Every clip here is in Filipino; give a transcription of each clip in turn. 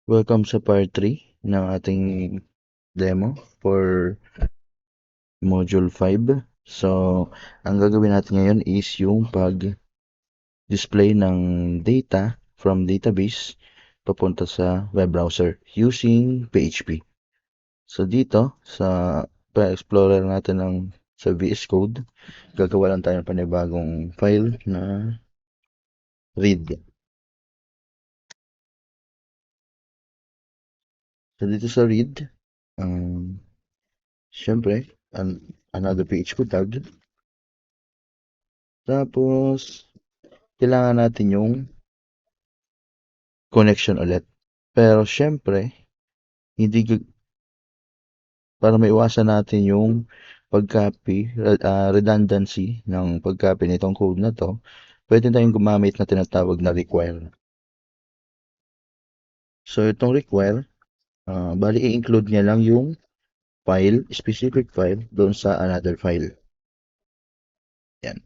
Welcome sa part 3 ng ating demo for Module 5. So, ang gagawin natin ngayon is yung pag-display ng data from database papunta sa web browser using PHP. So, dito sa pa-explorer natin sa VS Code, gagawa lang tayo ng panibagong file na read. So, dito sa read, syempre, another PHP tag. Tapos, kailangan natin yung connection ulit. Pero syempre, hindi para maiwasan natin yung pag-copy, redundancy ng pag-copy nitong code na to, pwede tayong gumamit na tinatawag na require. So, itong require, bali i-include niya lang yung file, specific file, doon sa another file. Yan.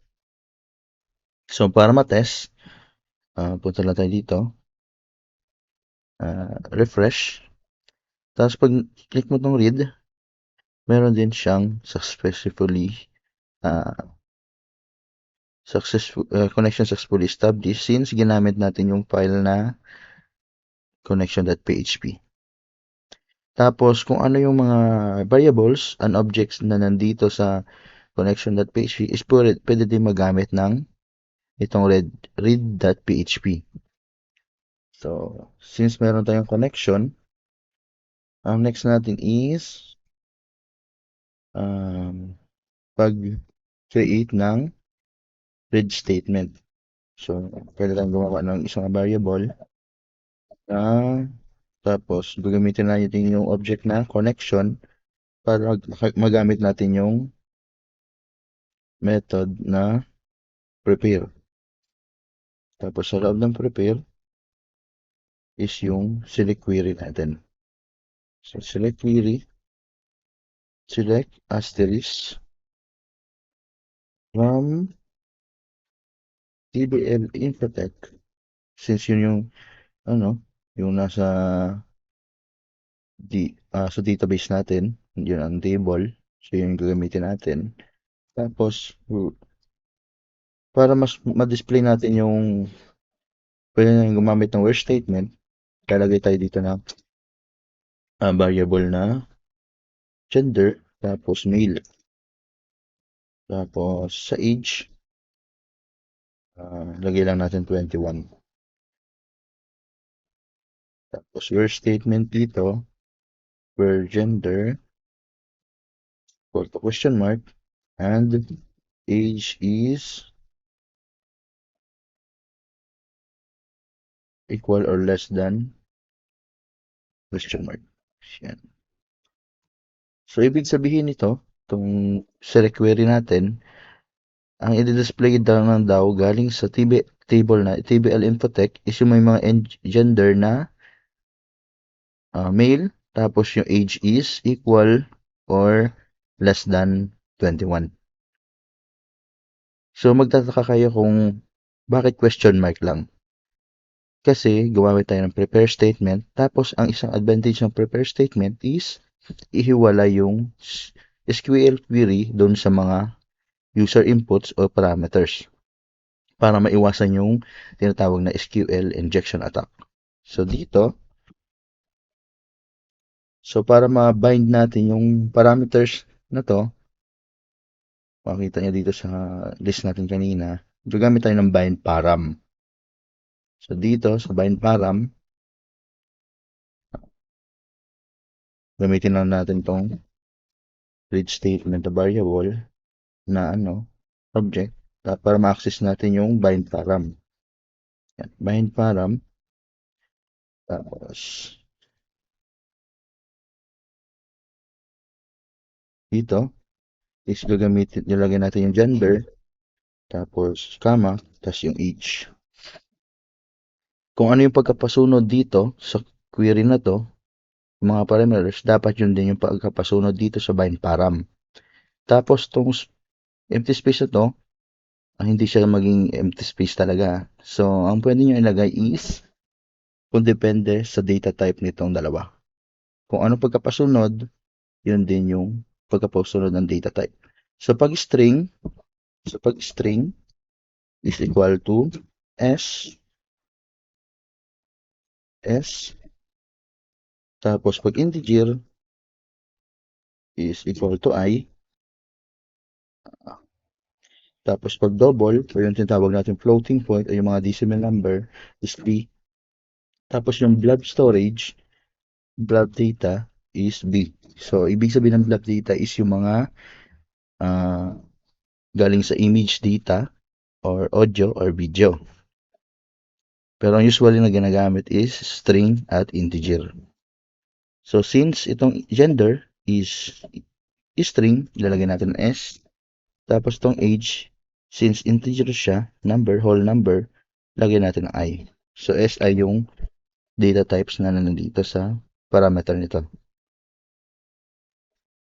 So, para ma-test, punta lang tayo dito. Refresh. Tapos, pag click mo tong read, meron din siyang connection successfully established since ginamit natin yung file na connection.php. Tapos, kung ano yung mga variables and objects na nandito sa connection.php is pwede din magamit ng itong read.php. So, since meron tayong connection, ang next natin is pag-create ng read statement. So, pwede tayong gumawa ng isang variable na tapos gagamitin natin yung object na connection para magamit natin yung method na prepare. Tapos sa loob ng prepare is yung select query natin. So select query, select asterisk from TBL Infotech. Since yun yung yung nasa sa database natin, yun ang table. So yun yung gagamitin natin. Tapos para mas ma-display natin yung pwede na gumamit ng where statement, lalagay tayo dito na variable na gender, tapos male. Tapos sa age, lagay lang natin 21. Tapos where statement dito, where gender, equal to question mark, and age is equal or less than question mark. Yan. So, ibig sabihin nito, itong select query natin, ang i-display daw galing sa table na TBL Infotech is yung may mga gender na male, tapos yung age is equal or less than 21. So, magtataka kayo kung bakit question mark lang. Kasi, gumamit tayo ng prepare statement, tapos ang isang advantage ng prepare statement is ihiwala yung SQL query doon sa mga user inputs o parameters para maiwasan yung tinatawag na SQL injection attack. So, dito, para ma-bind natin yung parameters na to, makita nyo dito sa list natin kanina, gagamit tayo ng bind param. So, dito sa bind param, gamitin lang natin tong read statement na variable na object para ma-access natin yung bind param. Yan, bind param. Tapos, dito, is nilagay natin yung gender, tapos, comma, tapos yung age. Kung ano yung pagkapasunod dito sa query na to, mga parameters, dapat yun din yung pagkapasunod dito sa bind param. Tapos, tong empty space na to, hindi siya maging empty space talaga. So, ang pwede nyo ilagay is kung depende sa data type nitong dalawa. Kung ano pagkapasunod, yun din yung pagkapasunod ng data type. Sa pag-string is equal to S, S, tapos pag integer is equal to I, tapos pag double, o yung tinatawag natin floating point, o yung mga decimal number, is B. Tapos yung blob data is B. So, ibig sabihin ng blob data is yung mga uh, galing sa image data or audio or video. Pero ang usually na ginagamit is string at integer. So, since itong gender is string, ilalagay natin ng S. Tapos itong age, since integer siya, whole number, lagyan natin ng I. So, S ay yung data types na nandito sa parameter nito.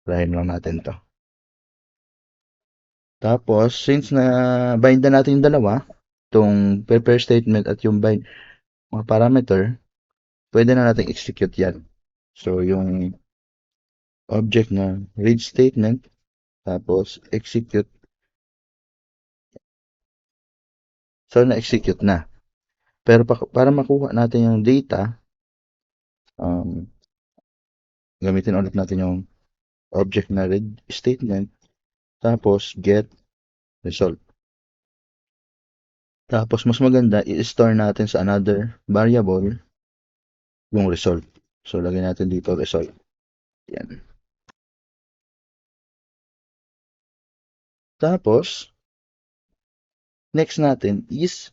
Tryhin lang natin to. Tapos, since na bind na natin yung dalawa, itong prepare statement at yung bind mga parameter, pwede na natin execute yan. So, yung object na read statement, tapos execute. So, na-execute na. Pero para makuha natin yung data, um, gamitin ulit natin yung object na read statement, tapos get result. Tapos, mas maganda, i-store natin sa another variable yung result. So, lagyan natin dito result. Yan. Tapos, next natin is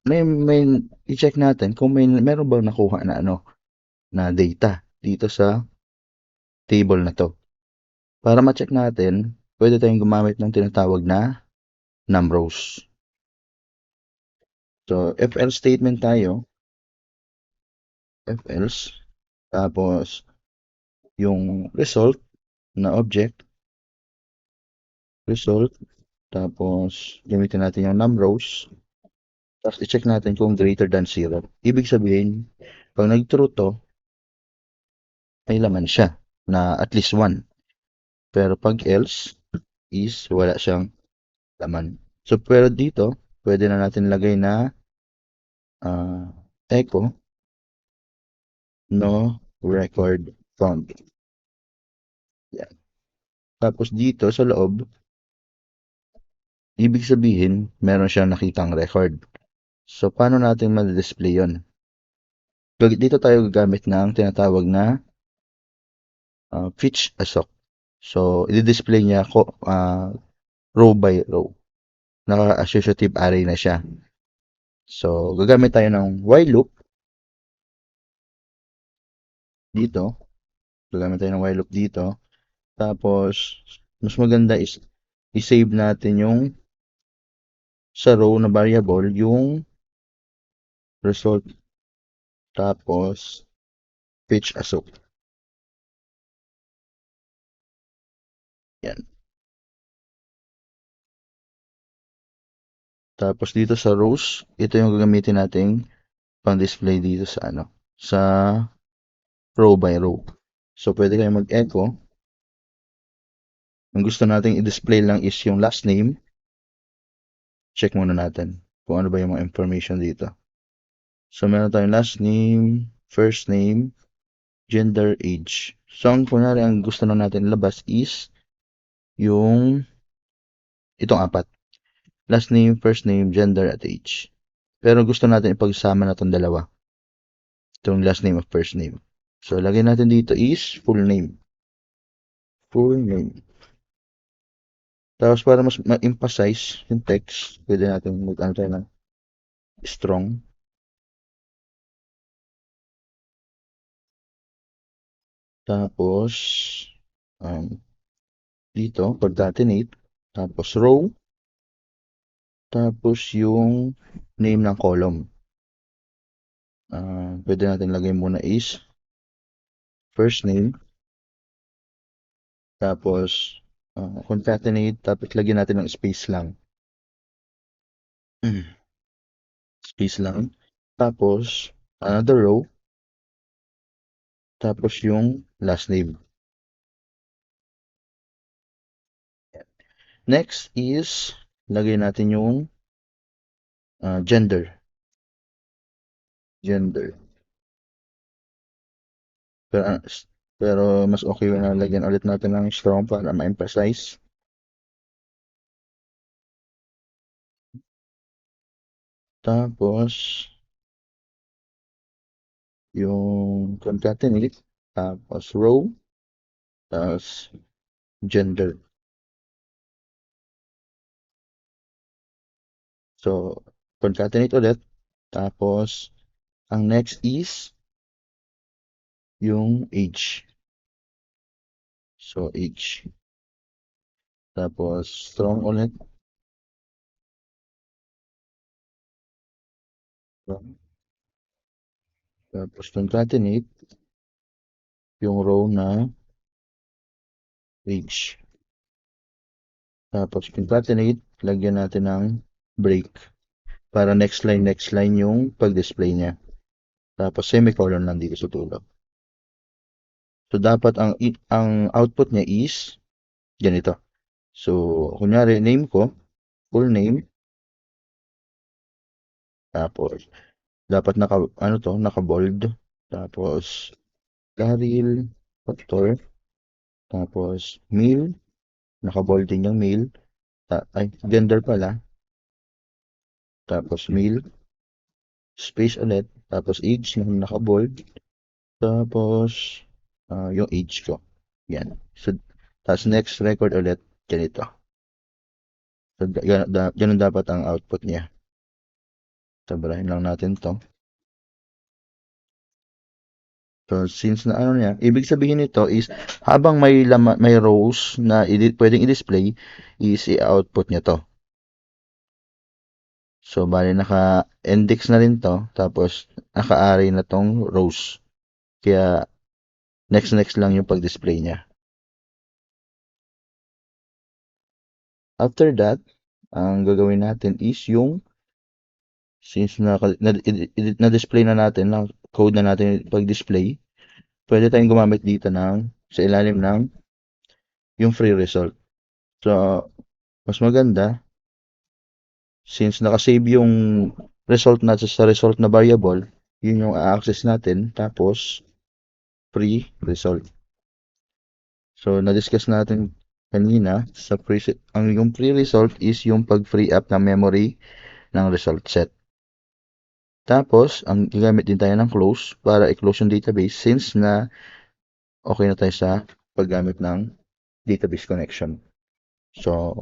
may i-check natin kung meron bang nakuha na na data dito sa table na to. Para ma-check natin, pwede tayong gumamit ng tinatawag na numRows. So, if else statement tayo, if else, tapos yung result na object, result, tapos gamitin natin yung numRows, tapos i-check natin kung greater than 0. Ibig sabihin, pag nag-true to, may laman siya na at least 1. Pero pag else is wala siyang laman. So, pero dito, pwede na natin lagay na echo no record found. Yan. Tapos dito sa loob, ibig sabihin, meron siyang nakitang record. So, paano natin ma-display yun? Dito tayo gagamit ng tinatawag na fetch assoc. So, i-display niya row by row. Naka-associative array na siya. So, gagamit tayo ng while loop dito. Gagamit tayo ng while loop dito. Tapos, mas maganda is i-save natin yung sa row na variable yung result. Tapos, fetch assoc. Yan. Tapos dito sa rows, ito yung gagamitin nating pang-display dito sa row by row. So, pwede kayo mag-echo. Ang gusto nating i-display lang is yung last name. Check muna natin kung ano ba yung mga information dito. So, meron tayong last name, first name, gender, age. So, kunwari, ang gusto na natin labas is yung itong apat. Last name, first name, gender, at age. Pero gusto natin ipagsama na itong dalawa. Itong last name at first name. So, lagay natin dito is full name. Full name. Tapos, para mas ma-emphasize yung text, pwede natin mag-ano tayo ng strong. Tapos, dito, concatenate. Tapos, row. Tapos, yung name ng column. Pwede natin lagay muna is first name. Tapos, concatenate. Tapos, lagyan natin ng space lang. Space lang. Tapos, another row. Tapos yung last name. Next is, lagay natin yung gender. Gender. Pero, pero mas okay na lagyan ulit natin ng strong para ma-emphasize. Tapos, yung concatenate. Tapos row. Tapos gender. So, concatenate ulit. Tapos, ang next is yung age. So, age. Tapos, strong ulit. Tapos, concatenate yung row na age. Tapos, concatenate, lagyan natin ng break. Para next line yung pag-display niya. Tapos, semicolon lang dito sa dulo. So, dapat ang output niya is ganito. So, kunyari, name ko, full name, tapos, dapat naka-bold, tapos, Daryl, Doctor, tapos, male, naka-bold din yung male, ay, gender pala, tapos, male, space ulit, tapos, age na naka-bold, tapos, yung age ko. Yan. So, tapos, next record ulit, ganito. So, ganun dapat ang output niya. Sabrahin lang natin to. So, since na ano niya, ibig sabihin nito is habang may rows na pwedeng i-display is i-output niya to. So, bali naka-index na rin to, tapos naka-array na tong rows. Kaya next lang yung pag-display niya. After that, ang gagawin natin is yung since na-display na natin, na code na natin pag-display, pwede tayong gumamit dito sa ilalim ng yung free result. So, mas maganda since naka-save yung result natin sa result na variable, yun yung a-access natin, tapos free result. So, na-discuss natin kanina sa yung free result is yung pag-free up ng memory ng result set. Tapos, ang gagamit din tayo ng close para i-close yung database since na okay na tayo sa paggamit ng database connection. So,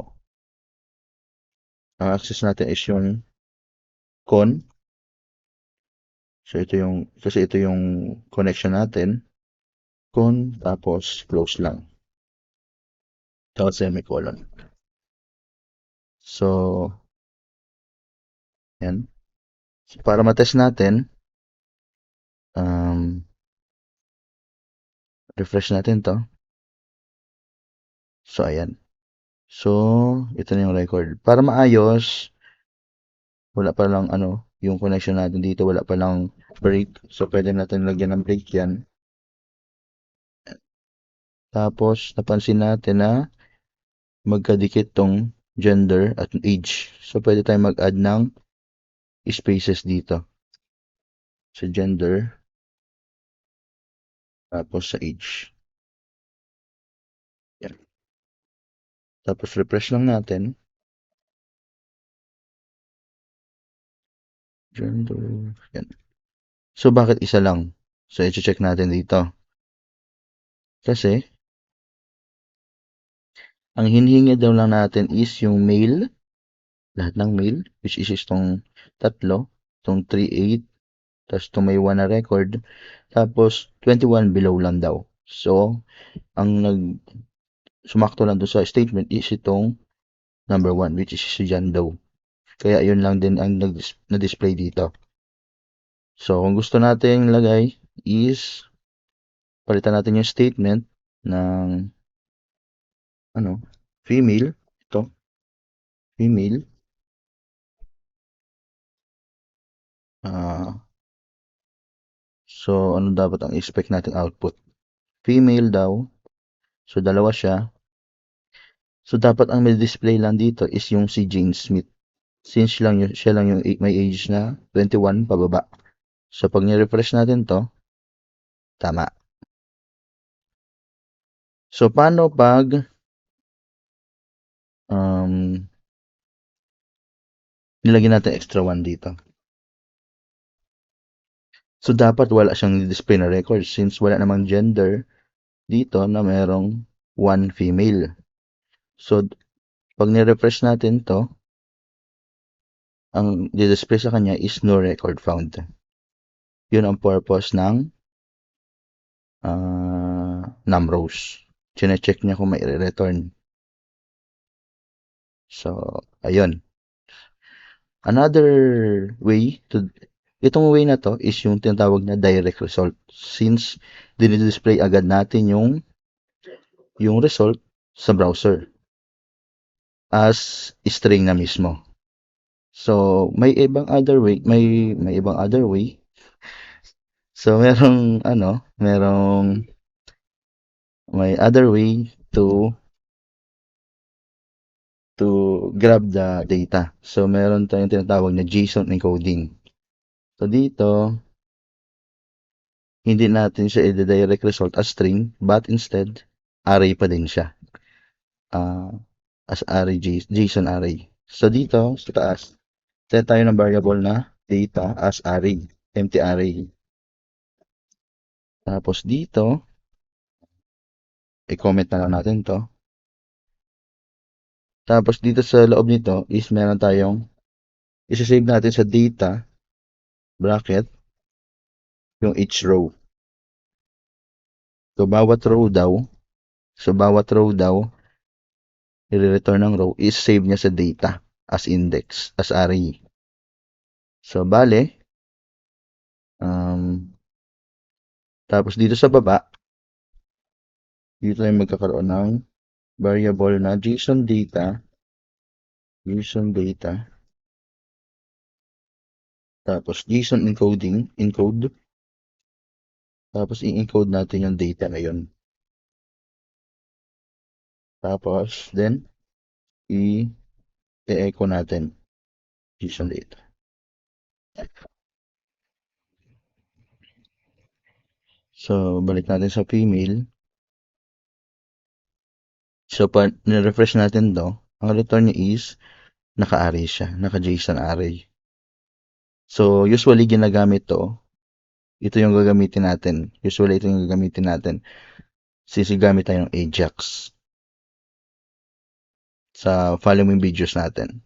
ang access natin is yung con. So, ito yung connection natin. Con, tapos close lang. Tapos semicolon. So, yan. So, para matest natin, um, refresh natin to. So, ayan. So, ito na yung record. Para maayos, wala pa lang yung connection natin dito, wala pa lang break. So, pwede natin lagyan ng break yan. Tapos, napansin natin na magkadikit tong gender at age. So, pwede tayong mag-add ng spaces dito. Sa gender, tapos sa age. Yan. Tapos, refresh lang natin. Gender, yan. So, bakit isa lang? So, i-check natin dito. Kasi, ang hinihingi daw lang natin is yung male, lahat ng male, which is itong tatlo, itong 3-8, tapos itong may 1 na record, tapos 21 below lang daw. So, ang sumakto lang doon sa statement is itong number 1, which is si John Doe. Kaya yun lang din ang na-display dito. So, kung gusto natin lagay is palitan natin yung statement ng female, ito, female, Ah, so, ano dapat ang expect nating output? Female daw. So, dalawa siya. So, dapat ang may display lang dito is yung si Jane Smith. Since siya lang yung may age na 21 pababa. So, pag ni-refresh natin to, tama. So, paano pag um, nilagyan natin extra 1 dito? So, dapat wala siyang display na record since wala namang gender dito na merong 1 female. So, pag ni-refresh natin to, ang di-display sa kanya is no record found. Yun ang purpose ng numRows. Chine-check niya kung may return. So, ayun. Another way to itong way na to is yung tinatawag na direct result since dinidisplay agad natin yung result sa browser as string na mismo. So, may ibang other way. So, may other way to grab the data. So, meron tayong tinatawag na JSON encoding. So, dito, hindi natin siya i-direct result as string, but instead, array pa din siya. As array, JSON array. So, dito, sa taas, set tayo ng variable na data as array, empty array. Tapos, dito, i-comment na lang natin to. Tapos, dito sa loob nito is meron tayong isa-save natin sa data bracket yung each row. So, bawat row daw, i-return ng row is save niya sa data as index, as array. So, bale, tapos dito sa baba, dito tayo magkakaroon ng variable na JSON data, tapos JSON encode, tapos i-encode natin yung data na yun. Tapos, then, i-echo natin JSON data. So, balik natin sa female. So, pag nirefresh natin to, ang return niya is naka-array siya, naka-JSON array. So, usually ginagamit to, ito yung gagamitin natin. Usually, ito yung gagamitin natin. Gamit tayo ng Ajax sa following videos natin.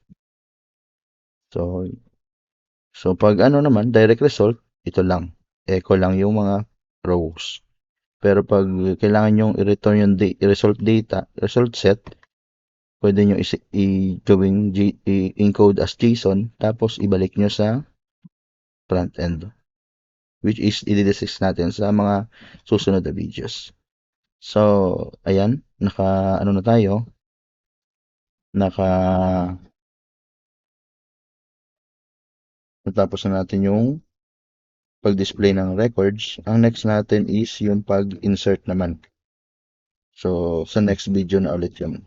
So pag naman, direct result, ito lang. Echo lang yung mga rows. Pero pag kailangan yung i-return yung result set, pwede nyo i-gawing encode as JSON, tapos ibalik nyo sa front end. Which is, i-discuss natin sa mga susunod na videos. So, ayan, na tayo. Natapos na natin yung pag-display ng records. Ang next natin is yung pag-insert naman. So, sa next video na ulit yun.